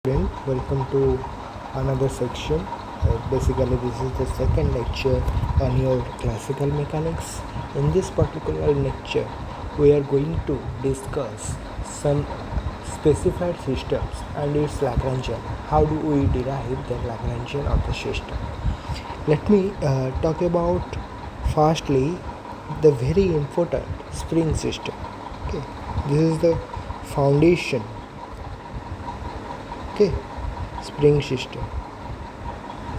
Welcome to another section. Basically, this is the second lecture on your classical mechanics. In this particular lecture, we are going to discuss some specified systems and its Lagrangian. How do we derive the Lagrangian of the system? Let me talk about firstly the very important spring system. Okay, this is the foundation. Okay, spring system.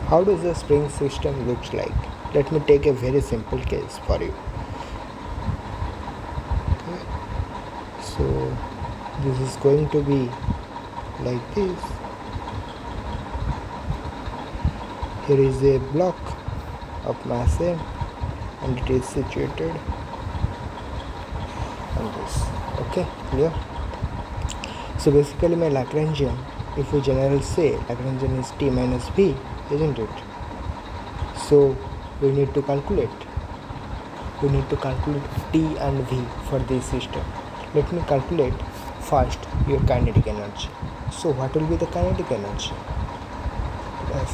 How does the spring system looks like? Let me take a very simple case for you. Okay. So this is going to be like this. Here is a block of mass M and it is situated on this. Okay, clear? So basically my Lagrangian, if we generally say Lagrangian is T minus V, isn't it? So we need to calculate T and V for this system. Let me calculate first your kinetic energy. So what will be the kinetic energy?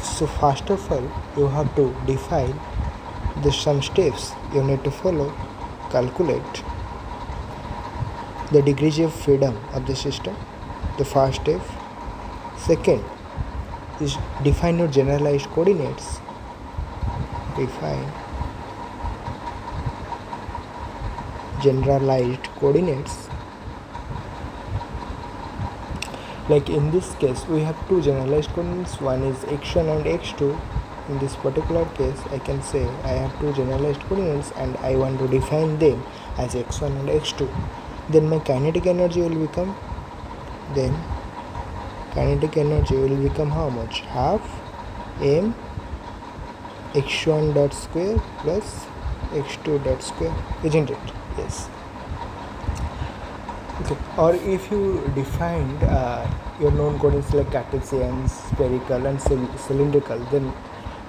So first of all, you have to define some steps you need to follow. Calculate the degrees of freedom of the system, the first step. Second is define your generalized coordinates. Define generalized coordinates. Like in this case, we have two generalized coordinates. One is x1 and x2. In this particular case, I can say I have two generalized coordinates and I want to define them as x1 and x2. Then my kinetic energy will become how much? Half m x1 dot square plus x2 dot square, isn't it? Yes. Okay. Or if you defined your known coordinates like Cartesian, spherical and cylindrical, then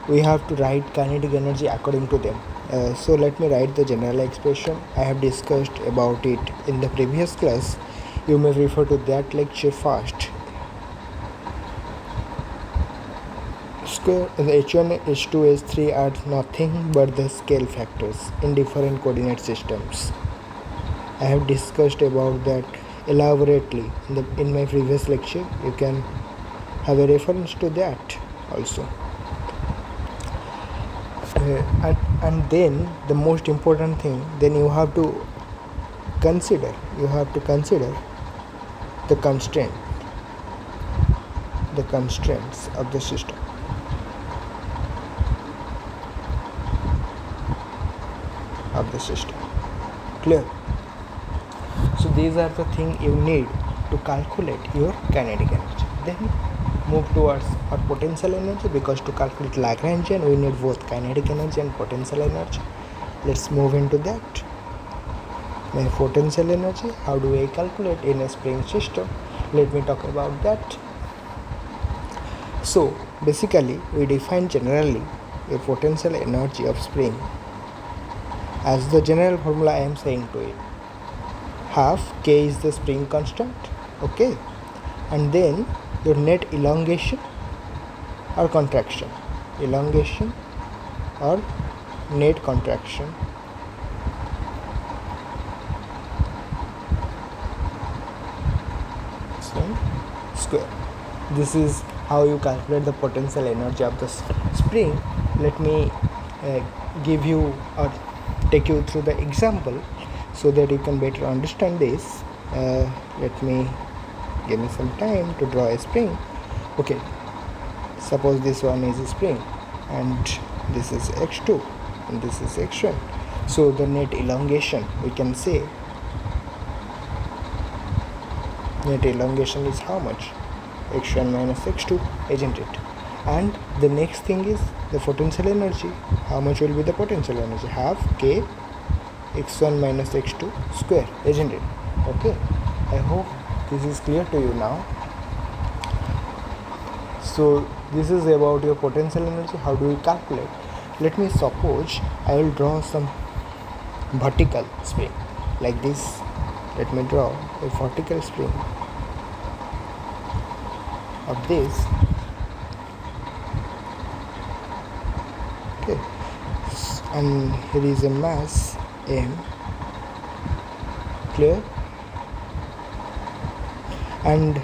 we have to write kinetic energy according to them. So let me write the general expression. I have discussed about it in the previous class. You may refer to that lecture first. Square the h1, h2, h3 are nothing but the scale factors in different coordinate systems. I have discussed about that elaborately in my previous lecture. You can have a reference to that also. And then the most important thing, then you have to consider the constraints of the system. Clear? So these are the things you need to calculate your kinetic energy. Then move towards our potential energy, because to calculate Lagrangian we need both kinetic energy and potential energy. Let's move into that. My potential energy, how do I calculate in a spring system? Let me talk about that. So basically we define generally a potential energy of spring as the general formula I am saying to it. Half K is the spring constant, okay, and then your net elongation or contraction, or net contraction, square. This is how you calculate the potential energy of the spring. Let me give you or take you through the example so that you can better understand this. Give me some time to draw a spring. Okay, suppose this one is a spring and this is x2 and this is x1. So the net elongation, we can say net elongation is how much? x1 minus x2, isn't it? And the next thing is the potential energy. How much will be the potential energy? Half K x1 minus x2 square, isn't it? Okay, I hope this is clear to you now. So this is about your potential energy. How do we calculate? Let me suppose I will draw some vertical spring like this. Let me draw a vertical spring. of this. Okay, and here is a mass m, clear, and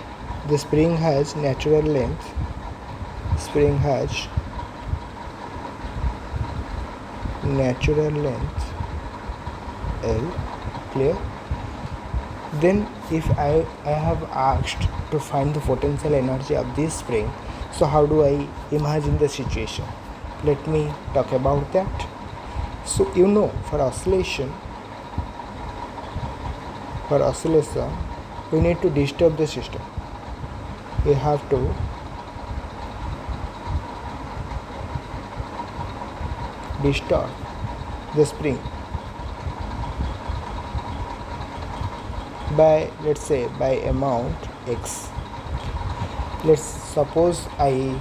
the spring has natural length, spring has natural length L, clear. Then if I have asked to find the potential energy of this spring, so how do I imagine the situation? Let me talk about that. So for oscillation we need to disturb the system. We have to disturb the spring by, let's say, by amount x. Let's suppose I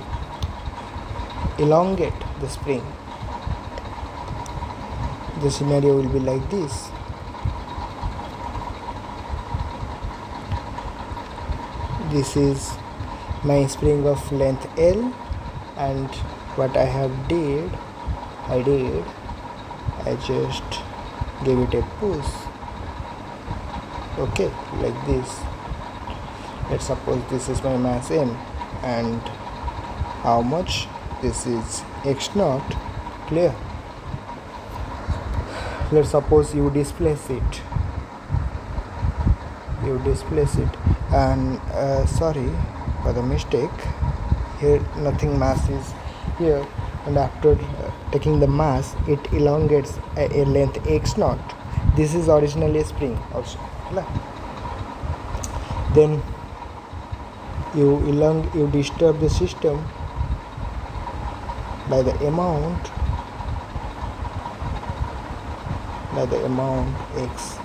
elongate the spring. The scenario will be like this. This is my spring of length L, and what I just gave it a push. Okay, like this. Let's suppose this is my mass m, and how much? This is x naught, clear. Let's suppose you displace it, and sorry for the mistake, here nothing mass is here, and after taking the mass it elongates a length x naught. This is originally a spring also. Then you disturb the system by the amount x.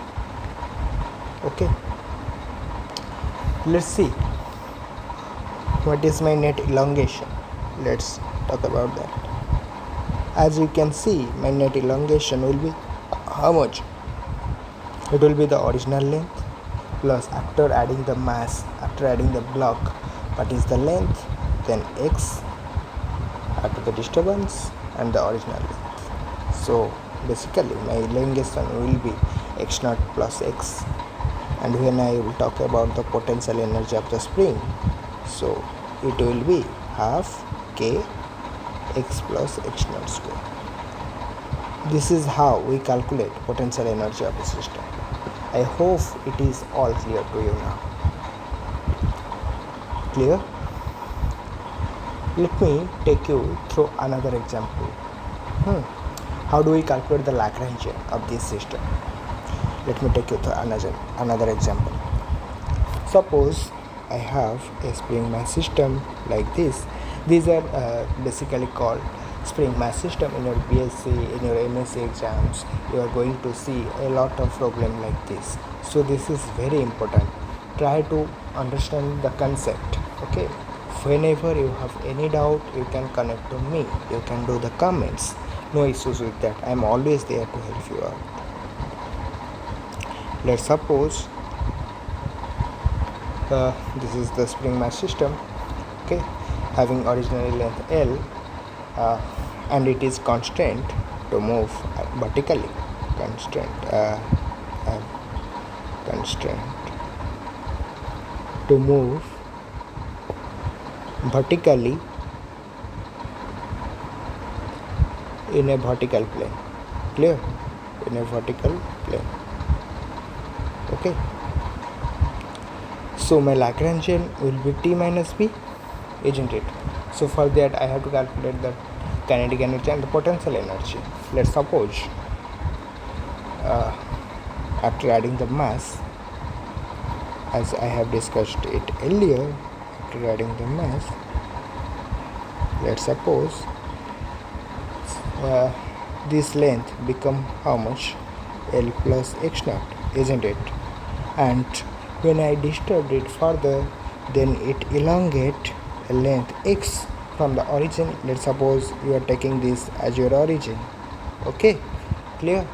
Okay, let's see what is my net elongation. Let's talk about that. As you can see, my net elongation will be how much? It will be the original length plus, after adding the mass, after adding the block, what is the length, then x after the disturbance and the original length. So basically my elongation will be x naught plus x, and when I will talk about the potential energy of the spring, so it will be half k x plus x naught square. This is how we calculate potential energy of the system. I hope it is all clear to you now. Clear? Let me take you through another example. How do we calculate the Lagrangian of this system? Let me take you through another example. Suppose I have a spring mass system like this. These are basically called spring mass system. In your BSc, in your MSc exams, you are going to see a lot of problem like this. So this is very important. Try to understand the concept. Okay. Whenever you have any doubt, you can connect to me. You can do the comments. No issues with that. I am always there to help you out. Let's suppose this is the spring mass system. Okay, having originally length L, and it is constant to move vertically. Constant to move vertically in a vertical plane. Clear? In a vertical plane. Okay. So my Lagrangian will be T minus B, isn't it? So for that I have to calculate the kinetic energy and the potential energy. Let's suppose after adding the mass, as I have discussed it earlier, after adding the mass, let's suppose this length become how much? L plus x naught, isn't it? And when I disturb it further, then it elongate a length x from the origin. Let's suppose you are taking this as your origin. Okay, clear?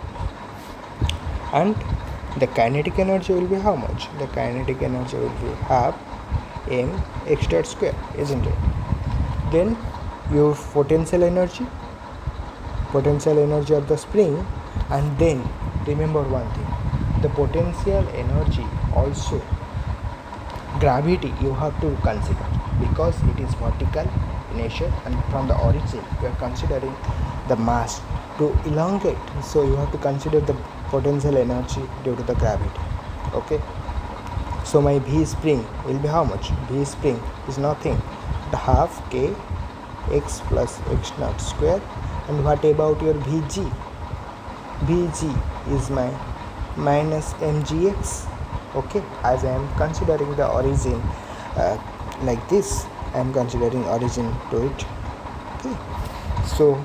And the kinetic energy will be how much? The kinetic energy will be half mx dot square, isn't it? Then your potential energy of the spring, and then remember one thing, the potential energy also gravity you have to consider, because it is vertical in nature and from the origin you are considering the mass to elongate, so you have to consider the potential energy due to the gravity. Okay, so my V spring will be how much? V spring is nothing but half k x plus x naught square. And what about your Vg? Vg is my minus mgx. Okay, as I am considering the origin like this, I am considering origin to it. Okay, so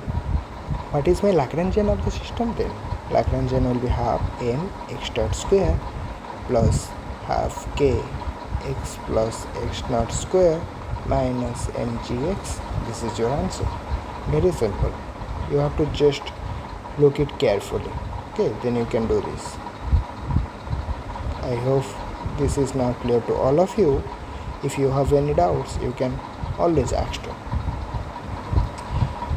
what is my Lagrangian of the system then? Lagrangian will be half m x dot square plus half k x plus x naught square minus mgx. This is your answer. Very simple. You have to just look it carefully. Okay, then you can do this. I hope this is now clear to all of you. If you have any doubts, you can always ask them.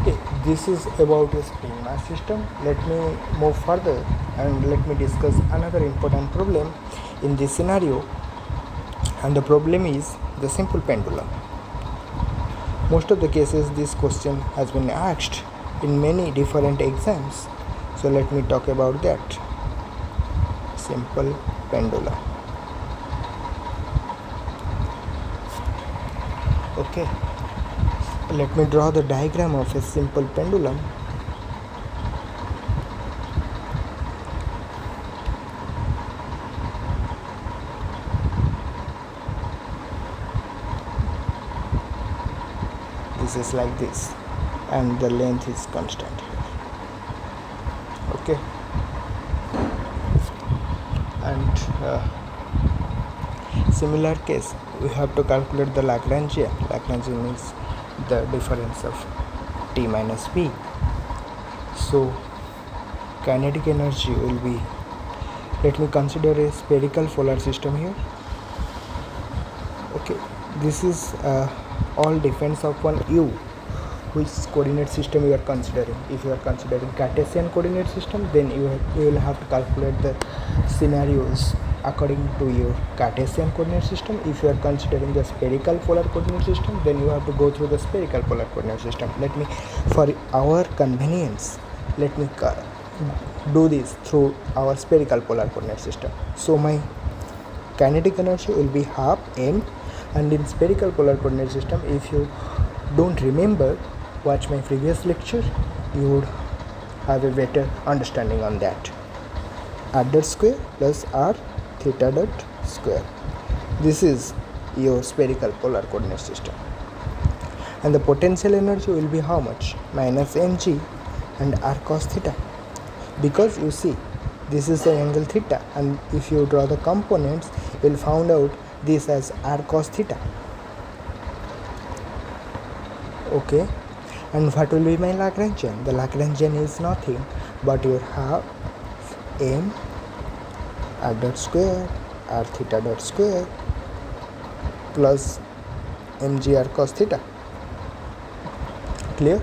Okay, this is about a spring mass system. Let me move further and let me discuss another important problem in this scenario, and the problem is the simple pendulum. Most of the cases this question has been asked in many different exams, so let me talk about that. Simple pendulum. Okay, let me draw the diagram of a simple pendulum. This is like this, and the length is constant here. Okay, and similar case we have to calculate the Lagrangian. Lagrangian means the difference of t minus p. So kinetic energy will be, let me consider a spherical polar system here. Okay, this is all depends upon you which coordinate system you are considering. If you are considering Cartesian coordinate system, then you will have to calculate the scenarios according to your Cartesian coordinate system. If you are considering the spherical polar coordinate system, then you have to go through the spherical polar coordinate system. Let me, for our convenience, let me do this through our spherical polar coordinate system. So my kinetic energy will be half m, and in spherical polar coordinate system, if you don't remember, watch my previous lecture, you would have a better understanding on that. R dot square plus r theta dot square. This is your spherical polar coordinate system. And the potential energy will be how much? Minus mg and r cos theta. Because you see, this is the angle theta, and if you draw the components, you will find out this as r cos theta. Okay, and what will be my Lagrangian? The Lagrangian is nothing but your half m r dot square r theta dot square plus mg r cos theta. Clear?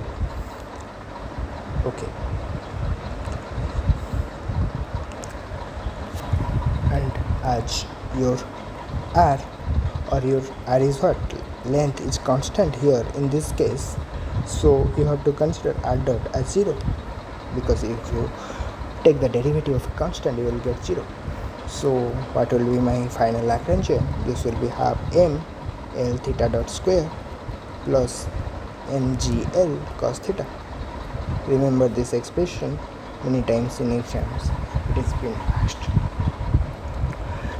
Okay. And as your r, or your r is what? Length is constant here in this case, so you have to consider r dot as 0, because if you take the derivative of a constant, you will get 0. So what will be my final Lagrangian? This will be half m l theta dot square plus mgl cos theta. Remember this expression many times in exams, it has been asked.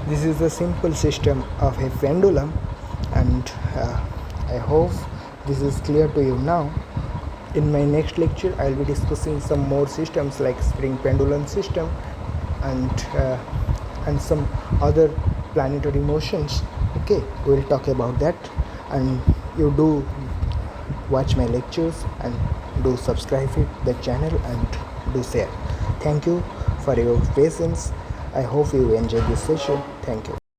This is the simple system of a pendulum, and I hope this is clear to you now. In my next lecture, I will be discussing some more systems like spring pendulum system and some other planetary motions. Okay, we will talk about that, and you do watch my lectures and do subscribe to the channel and do share. Thank you for your patience. I hope you enjoyed this session. Thank you.